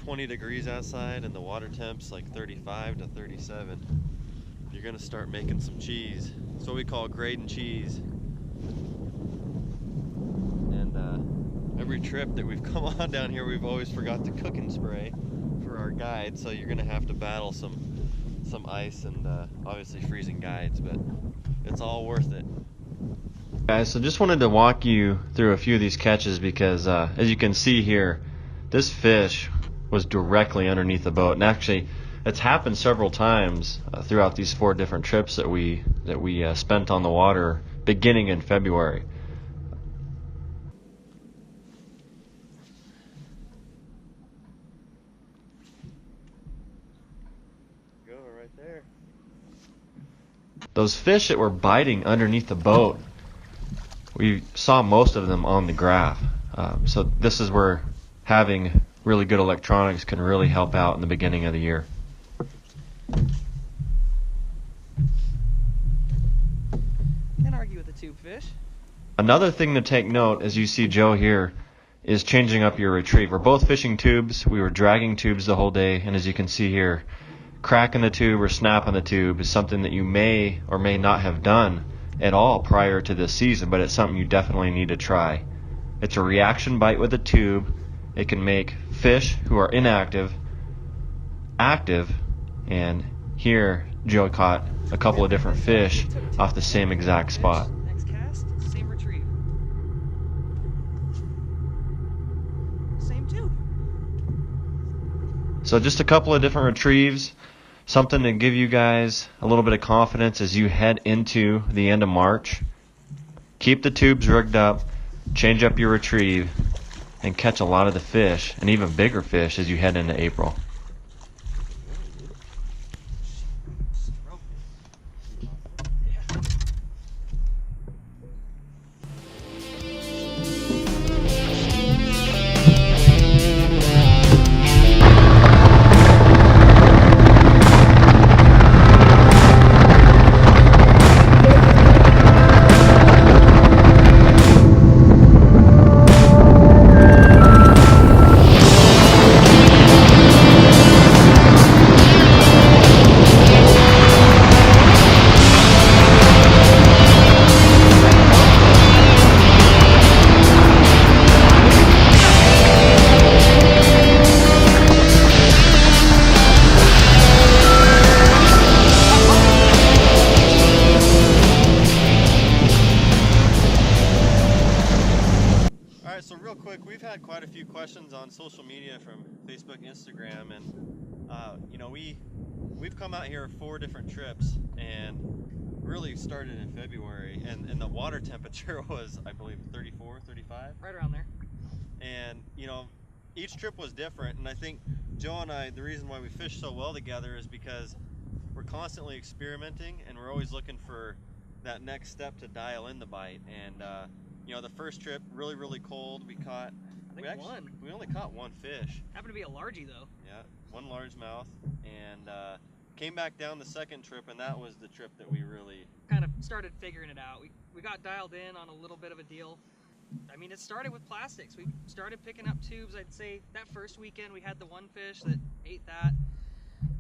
20 degrees outside and the water temp's like 35 to 37, you're gonna start making some cheese. It's what we call grading cheese. And every trip that we've come on down here, we've always forgot to cook and spray for our guide, so you're gonna have to battle some ice and obviously freezing guides, but it's all worth it. Guys, so just wanted to walk you through a few of these catches because as you can see here, this fish was directly underneath the boat, and actually it's happened several times throughout these 4 different trips that we spent on the water beginning in February. Go right there. Those fish that were biting underneath the boat, we saw most of them on the graph. So this is where having really good electronics can really help out in the beginning of the year. Can't argue with the tube fish. Another thing to take note, as you see Joe here, is changing up your retrieve. We're both fishing tubes. We were dragging tubes the whole day, and as you can see here, cracking the tube or snapping the tube is something that you may or may not have done at all prior to this season, but it's something you definitely need to try. It's a reaction bite with a tube. It can make fish who are inactive active, and here Joe caught a couple of different fish off the same exact spot. Next cast, same retrieve. Same tube. So just a couple of different retrieves, something to give you guys a little bit of confidence as you head into the end of March. Keep the tubes rigged up, change up your retrieve, and catch a lot of the fish, and even bigger fish, as you head into April. So real quick, we've had quite a few questions on social media from Facebook, Instagram, and you know, we've come out here 4 different trips and really started in February, and the water temperature was, I believe, 34, 35? Right around there. And you know, each trip was different, and I think Joe and I, the reason why we fish so well together is because we're constantly experimenting and we're always looking for that next step to dial in the bite. And you know, the first trip, really cold, we caught, we only caught 1 fish. Happened to be a largie though. Yeah, 1 largemouth, and came back down the second trip, and that was the trip that we really kind of started figuring it out. We got dialed in on a little bit of a deal. I mean, it started with plastics. We started picking up tubes. I'd say that first weekend we had the 1 fish that ate that.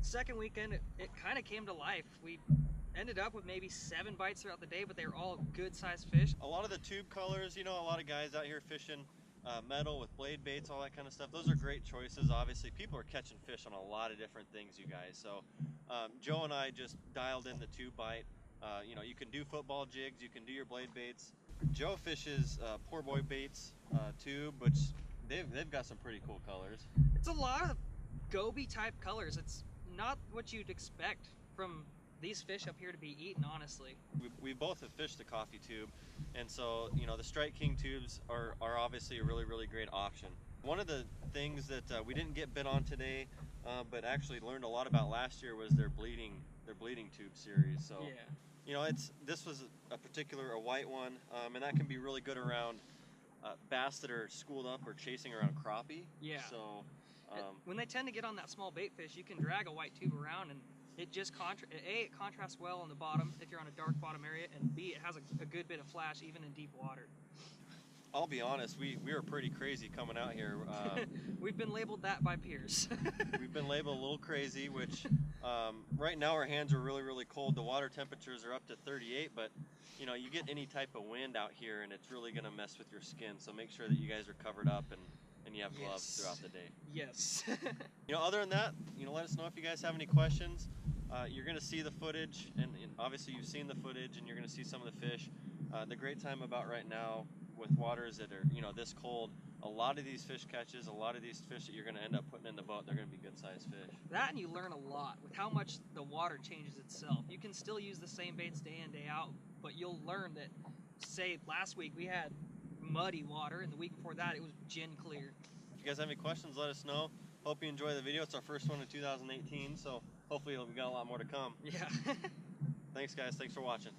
Second weekend, it kind of came to life. We ended up with maybe 7 bites throughout the day, but they were all good sized fish. A lot of the tube colors, you know, a lot of guys out here fishing metal with blade baits, all that kind of stuff. Those are great choices. Obviously, people are catching fish on a lot of different things, you guys. So Joe and I just dialed in the tube bite. You know, you can do football jigs, you can do your blade baits. Joe fishes poor boy baits tube, which they've got some pretty cool colors. It's a lot of goby type colors. It's not what you'd expect from these fish up here to be eaten, honestly. We both have fished the coffee tube, and so, you know, the Strike King tubes are obviously a really great option. One of the things that we didn't get bit on today, but actually learned a lot about last year, was their bleeding tube series. So yeah, you know, this was a white one, and that can be really good around bass that are schooled up or chasing around crappie. Yeah. So when they tend to get on that small bait fish, you can drag a white tube around, and it just it contrasts well on the bottom if you're on a dark bottom area, and B, it has a good bit of flash even in deep water. I'll be honest, we were pretty crazy coming out here. We've been labeled that by peers. We've been labeled a little crazy, which right now our hands are really, really cold. The water temperatures are up to 38, but you know, you get any type of wind out here and it's really gonna mess with your skin. So make sure that you guys are covered up and you have gloves throughout the day. Yes. You know, other than that, you know, let us know if you guys have any questions. You're gonna see the footage, and obviously you've seen the footage, and you're gonna see some of the fish. The great time about right now with waters that are, you know, this cold, a lot of these fish catches, a lot of these fish that you're going to end up putting in the boat, they're going to be good sized fish. That, and you learn a lot with how much the water changes itself. You can still use the same baits day in, day out, but you'll learn that, say, last week we had muddy water, and the week before that it was gin clear. If you guys have any questions, let us know. Hope you enjoy the video. It's our first one in 2018, so hopefully we got a lot more to come. Yeah. Thanks, guys. Thanks for watching.